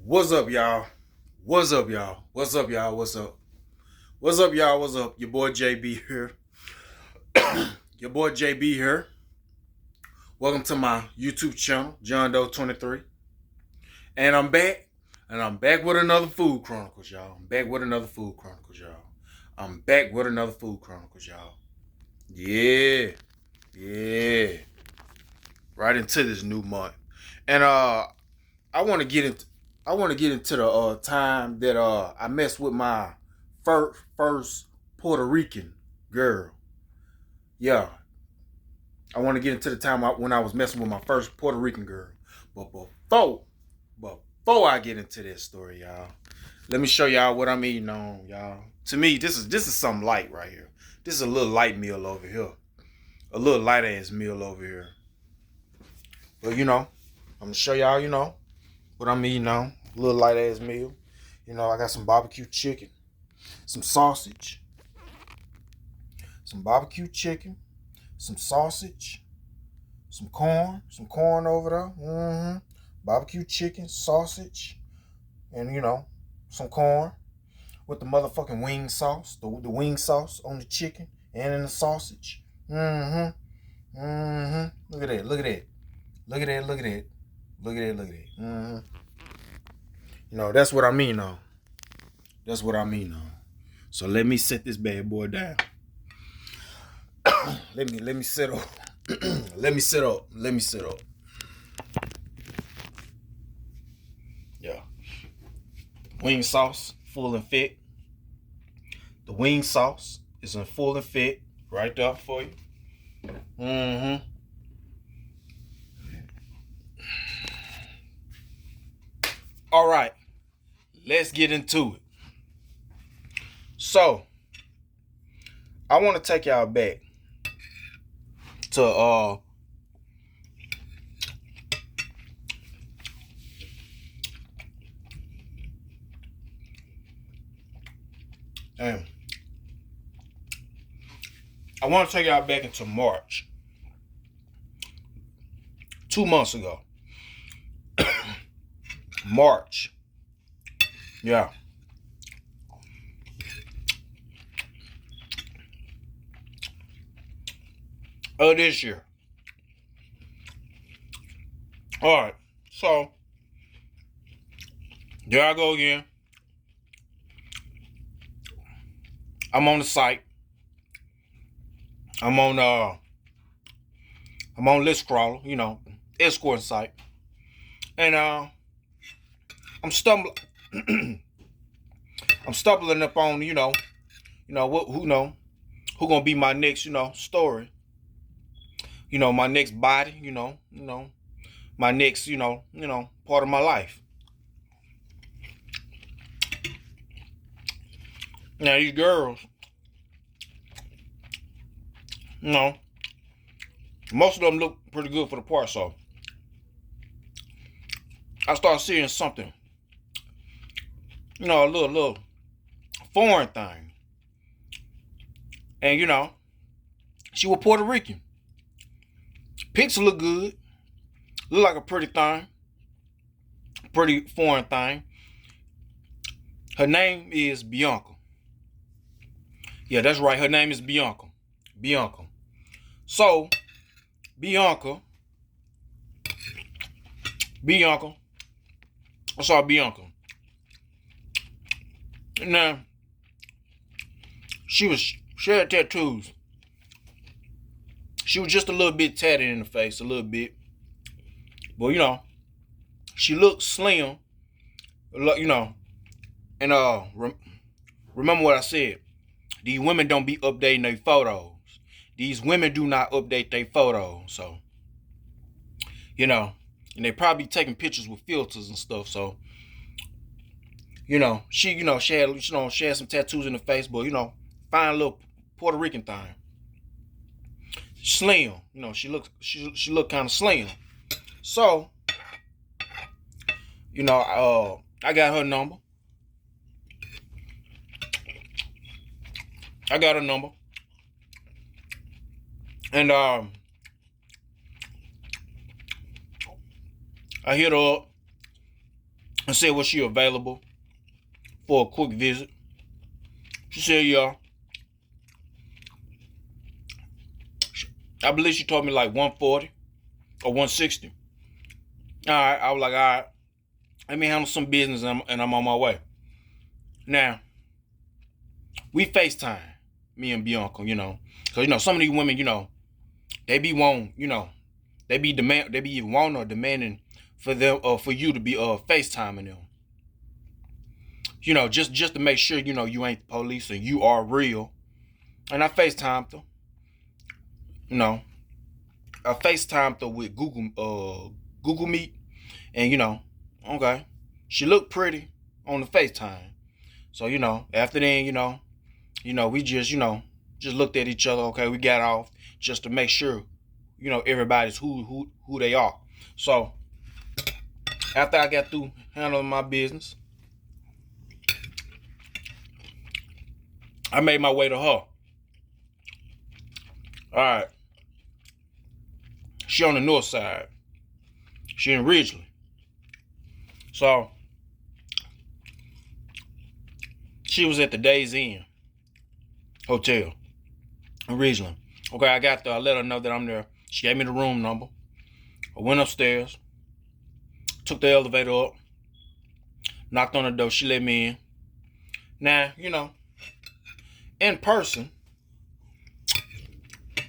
What's up, y'all? What's up, y'all? What's up, y'all? What's up? What's up, y'all? What's up? Your boy JB here. Your boy JB here. Welcome to my YouTube channel, John Doe 23. And I'm back. And I'm back with another Food Chronicles, y'all. I'm back with another Food Chronicles, y'all. I'm back with another Food Chronicles, y'all. Yeah. Yeah. Right into this new month. And I want to get into the time that I messed with my first Puerto Rican girl. Yeah, I want to get into the time when I was messing with my first Puerto Rican girl. But before I get into this story, y'all, let me show y'all what I'm eating on, y'all. To me, this is something light right here. This is a little light meal over here, a little light ass meal over here. But I'm gonna show y'all, what I'm eating on. A little light ass meal. I got some barbecue chicken, some sausage, some barbecue chicken, some sausage, some corn over there. Barbecue chicken, sausage, and some corn with the motherfucking wing sauce, the wing sauce on the chicken and in the sausage. Look at that, look at that. Look at that, look at that. Look at that, look at that. That's what I mean though. That's what I mean though. So let me set this bad boy down. let me set up. let me set up. Let me set up. Yeah. Wing sauce, full and fit. The wing sauce is in full and fit. Right there for you. All right. Let's get into it. So, I want to take y'all back to and I want to take y'all back into March. 2 months ago. March. Yeah. Of this year. Alright. So there I go again. I'm on the site. I'm on List Crawler, escort site. And I'm stumbling I'm stumbling up on, who gonna be my next, story. My next body, my next, part of my life. Now these girls, most of them look pretty good for the part, so I start seeing something, a little foreign thing. And she was Puerto Rican. Pics look good. Look like a pretty thing. Pretty foreign thing. Her name is Bianca. Yeah, that's right. Her name is Bianca. Bianca. So, Bianca. I saw Bianca. Now, she had tattoos. She was just a little bit tatted in the face, a little bit. But, she looked slim. And remember what I said. These women don't be updating their photos. These women do not update their photos. So, and they probably taking pictures with filters and stuff. So, she had some tattoos in the face, but fine little Puerto Rican thing. Slim, she looked kind of slim. So, I got her number. And I hit her up. and said, was she available for a quick visit? She said, yeah. I believe she told me like 140 or 160. All right, I was like, all right, let me handle some business and I'm on my way. Now, we FaceTime, me and Bianca, because, some of these women, they be wanting, they be wanting or demanding for them, for you to be FaceTiming them. Just to make sure, you ain't the police and you are real. And I FaceTimed them, I FaceTimed her with Google Meet, and okay, she looked pretty on the FaceTime. So after then, we just looked at each other. Okay, we got off just to make sure, everybody's who they are. So after I got through handling my business, I made my way to her. All right, she on the north side. She in Ridgely. So she was at the Days Inn Hotel in Ridgeland. Okay, I let her know that I'm there. She gave me the room number. I went upstairs, took the elevator up, knocked on the door. She let me in. Now, in person,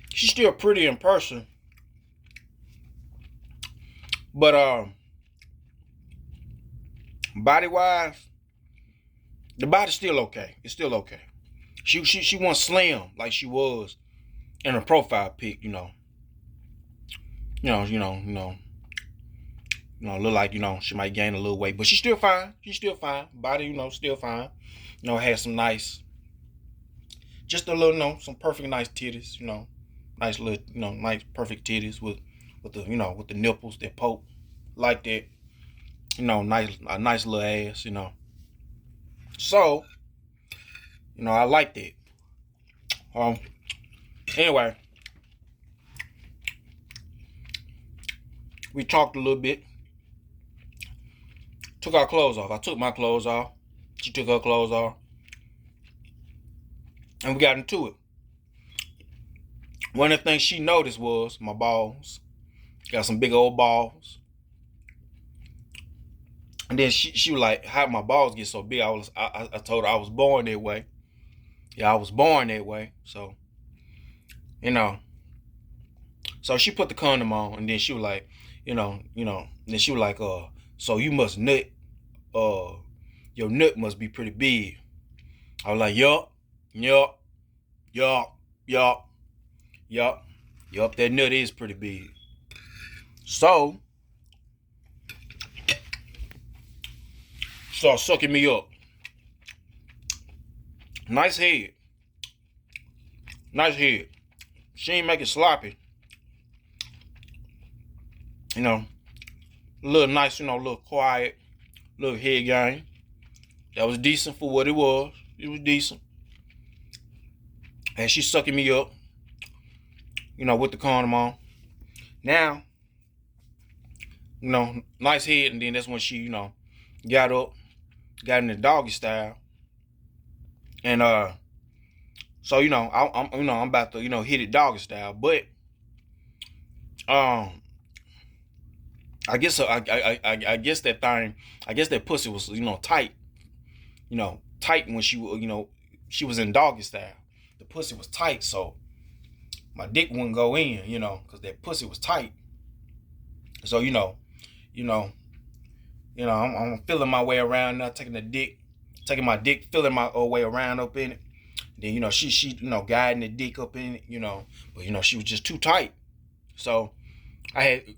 she's still pretty in person. But body-wise, the body's still okay. It's still okay. She wasn't slim like she was in her profile pic, look like, she might gain a little weight, but she's still fine. She's still fine. Body, still fine. Has some nice, just a little, some perfect nice titties, nice little, nice perfect titties with the nipples that poke like that, a nice little ass, So, I like that. Anyway, we talked a little bit. Took our clothes off. I took my clothes off. She took her clothes off. And we got into it. One of the things she noticed was my balls. Got some big old balls. And then she was like, how my balls get so big? I told her I was born that way. Yeah, I was born that way. So, So she put the condom on, and then she was like, then she was like, so you must nut, your nut must be pretty big. I was like, yup, that nut is pretty big. So, start sucking me up. Nice head. She ain't make it sloppy. A little nice, a little quiet, little head game. That was decent for what it was. It was decent. And she's sucking me up, with the condom on. Now, nice head, and then that's when she, got up, got in the doggy style. And so I'm about to hit it doggy style, but I guess that thing, I guess that pussy was tight, tight when she was in doggy style. The pussy was tight, so my dick wouldn't go in, because that pussy was tight. So I'm feeling my way around now, taking my dick, feeling my way around up in it. Then she guiding the dick up in it, but she was just too tight. So I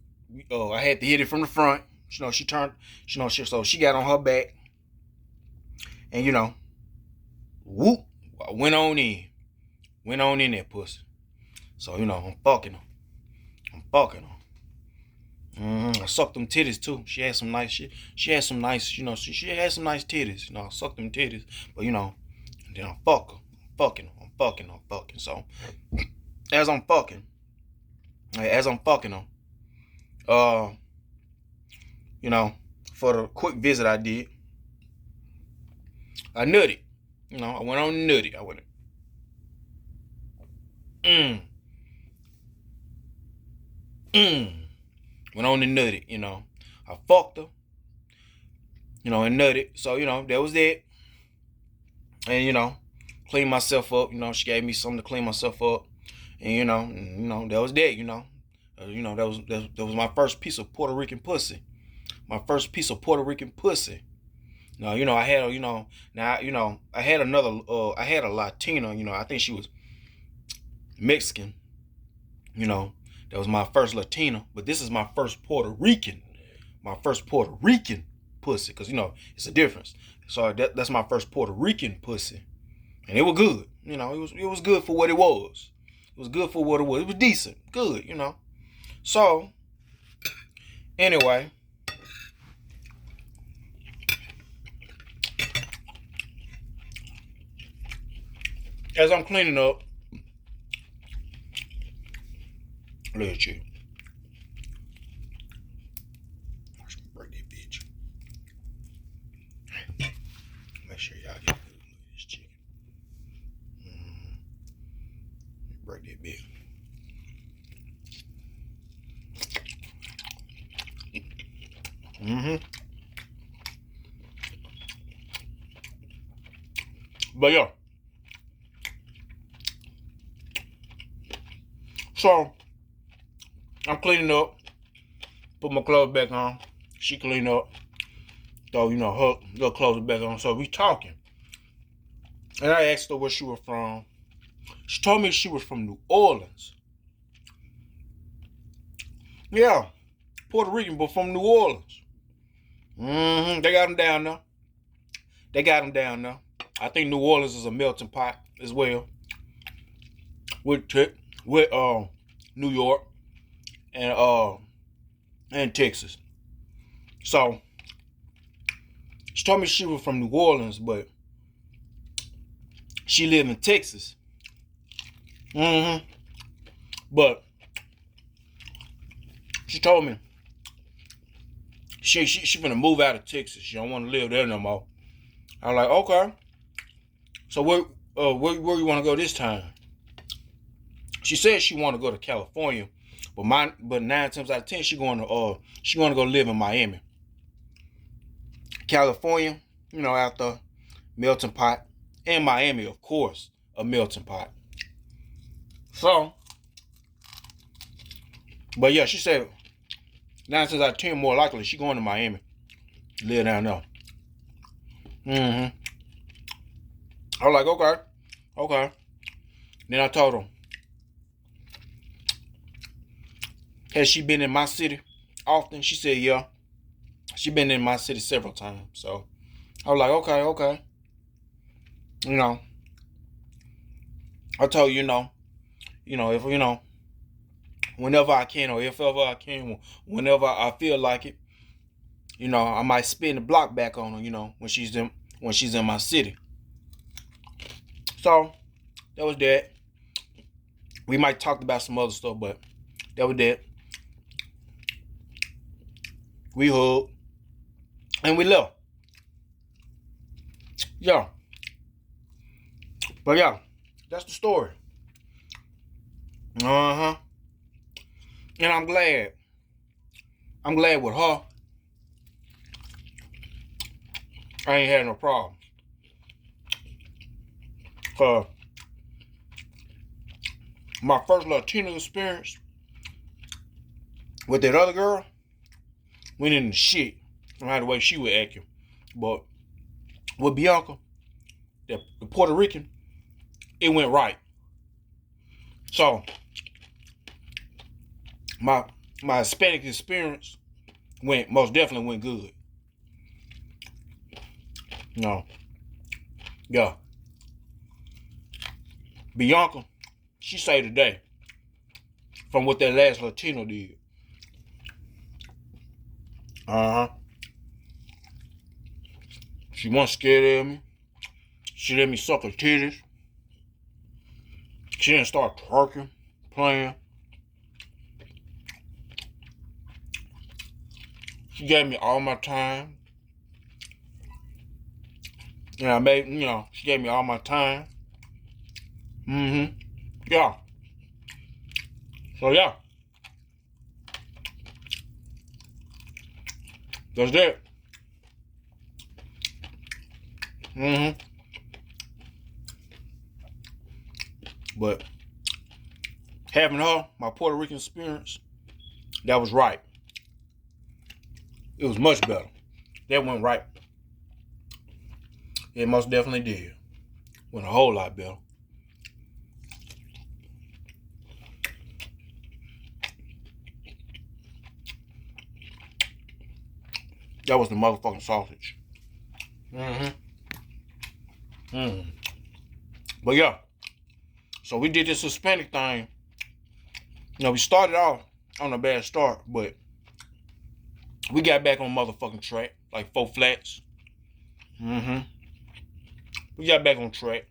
had to hit it from the front. She turned, so she got on her back, and whoop, I went on in that pussy. So I'm fucking her. I sucked them titties too. She had some nice shit. She had some nice, she had some nice titties. I sucked them titties, but and then I fuck her. I'm fucking. So as I'm fucking her, for the quick visit I did. I nutted. You know, I went on nutty. I went, went on and nutted, you know. I fucked her, you know, and nutted. So, you know, that was it. And, you know, cleaned myself up. You know, she gave me something to clean myself up. And, you know, that was that, you know. That was my first piece of Puerto Rican pussy. My first piece of Puerto Rican pussy. Now, you know, I had, you know, now, you know, I had another, I had a Latina, you know, I think she was Mexican, you know, that was my first Latina, but this is my first Puerto Rican pussy, because, you know, it's a difference. So that's my first Puerto Rican pussy, and it was good, you know, it was good for what it was. It was good for what it was. It was decent, good, you know. So, anyway, as I'm cleaning up, look at you. Break that bitch. Make sure y'all get good. Look at this chicken. Break that bitch. But yeah. So, I'm cleaning up. Put my clothes back on. She clean up. So, you know, her little clothes back on. So, we talking. And I asked her where she was from. She told me she was from New Orleans. Yeah. Puerto Rican, but from New Orleans. They got them down there. They got them down there. I think New Orleans is a melting pot as well. With New York and Texas. So she told me she was from New Orleans, but she lived in Texas. But she told me she finna move out of Texas. She don't want to live there no more. I was like, okay. So where you want to go this time? She said she want to go to California, but 9 times out of 10 she going to go live in Miami. California, you know, after melting pot, and Miami, of course, a melting pot. So, but yeah, she said 9 times out of 10 more likely she going to Miami, live down there. I was like, okay. Then I told her, has she been in my city often? She said, yeah. She been in my city several times. So I was like, okay. You know, I told you, if whenever I can, or if ever I can, whenever I feel like it, you know, I might spin the block back on her, you know, when she's in my city. So that was that. We might talk about some other stuff, but that was that. We hugged and we left. Yeah. But yeah, that's the story. And I'm glad. I'm glad with her. I ain't had no problem. Cause my first Latino experience with that other girl went in the shit from how the way she was acting. But with Bianca, the Puerto Rican, it went right. So my Hispanic experience most definitely went good. No. Yeah. Bianca, she saved the day from what that last Latino did. She wasn't scared of me. She let me suck her titties. She didn't start twerking, playing. She gave me all my time. And I made, she gave me all my time. Yeah. So yeah. That's that. But having her, my Puerto Rican experience, that was right. It was much better. That went right. It most definitely did. Went a whole lot better. That was the motherfucking sausage. But yeah. So we did this Hispanic thing. We started off on a bad start, but we got back on motherfucking track. Like 4 flats. We got back on track.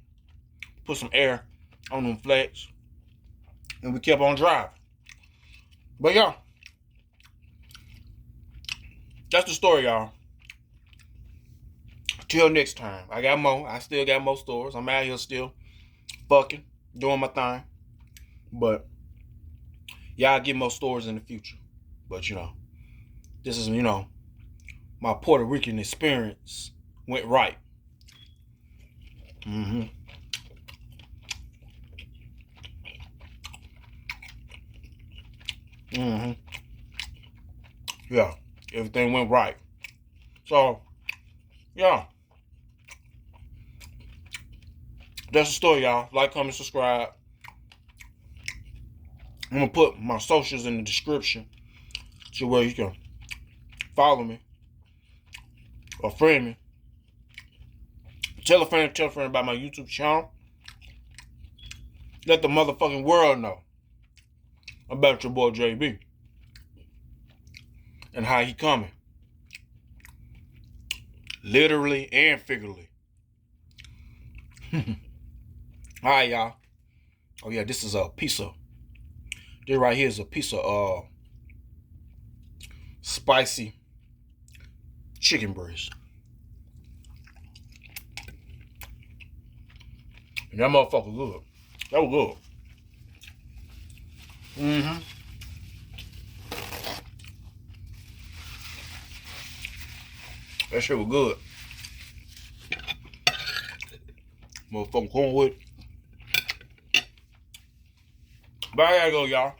Put some air on them flats. And we kept on driving. But yeah. That's the story, y'all. Till next time. I got more. I still got more stories. I'm out here still fucking, doing my thing. But y'all get more stories in the future. But this is, my Puerto Rican experience went right. Yeah, everything went right. So, yeah. That's the story, y'all. Like, comment, subscribe. I'm going to put my socials in the description to where you can follow me or friend me. Tell a friend about my YouTube channel. Let the motherfucking world know about your boy JB and how he coming. Literally and figuratively. Alright, y'all. Oh yeah, this is a piece of, this right here is a piece of spicy chicken breast. And that motherfucker good. That was good. That shit was good. Motherfucking cornwood. But I gotta go, y'all.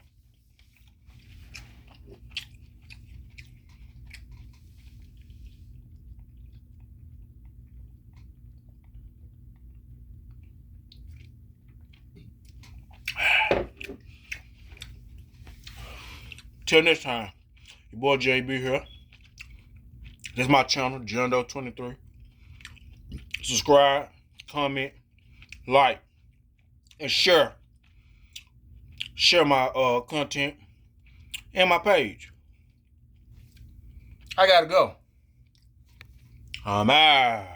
Till next time, your boy JB here. This is my channel, Jundo23. Subscribe, comment, like, and share. Share my content and my page. I gotta go. I'm out.